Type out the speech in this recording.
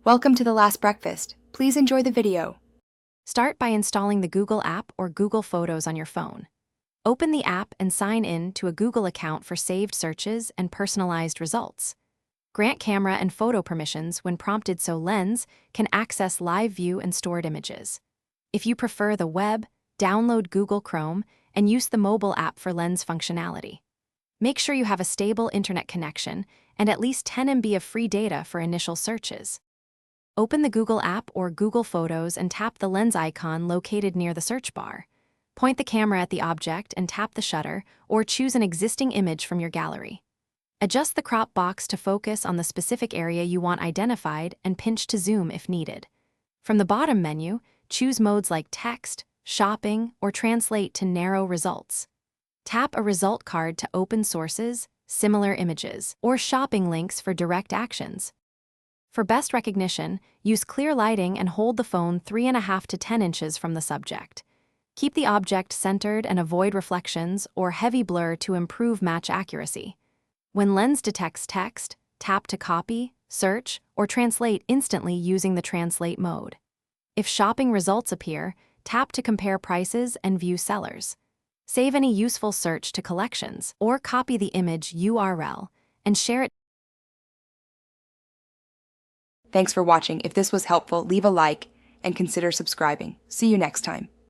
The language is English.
Welcome to The Last Breakfast. Please enjoy the video. Start by installing the Google app or Google Photos on your phone. Open the app and sign in to a Google account for saved searches and personalized results. Grant camera and photo permissions when prompted so Lens can access live view and stored images. If you prefer the web, download Google Chrome and use the mobile app for Lens functionality. Make sure you have a stable internet connection and at least 10 MB of free data for initial searches. Open the Google app or Google Photos and tap the lens icon located near the search bar. Point the camera at the object and tap the shutter, or choose an existing image from your gallery. Adjust the crop box to focus on the specific area you want identified and pinch to zoom if needed. From the bottom menu, choose modes like text, shopping, or translate to narrow results. Tap a result card to open sources, similar images, or shopping links for direct actions. For best recognition, use clear lighting and hold the phone 3.5 to 10 inches from the subject. Keep the object centered and avoid reflections or heavy blur to improve match accuracy. When Lens detects text, tap to copy, search, or translate instantly using the translate mode. If shopping results appear, tap to compare prices and view sellers. Save any useful search to collections or copy the image URL and share it. Thanks for watching. If this was helpful, leave a like and consider subscribing. See you next time.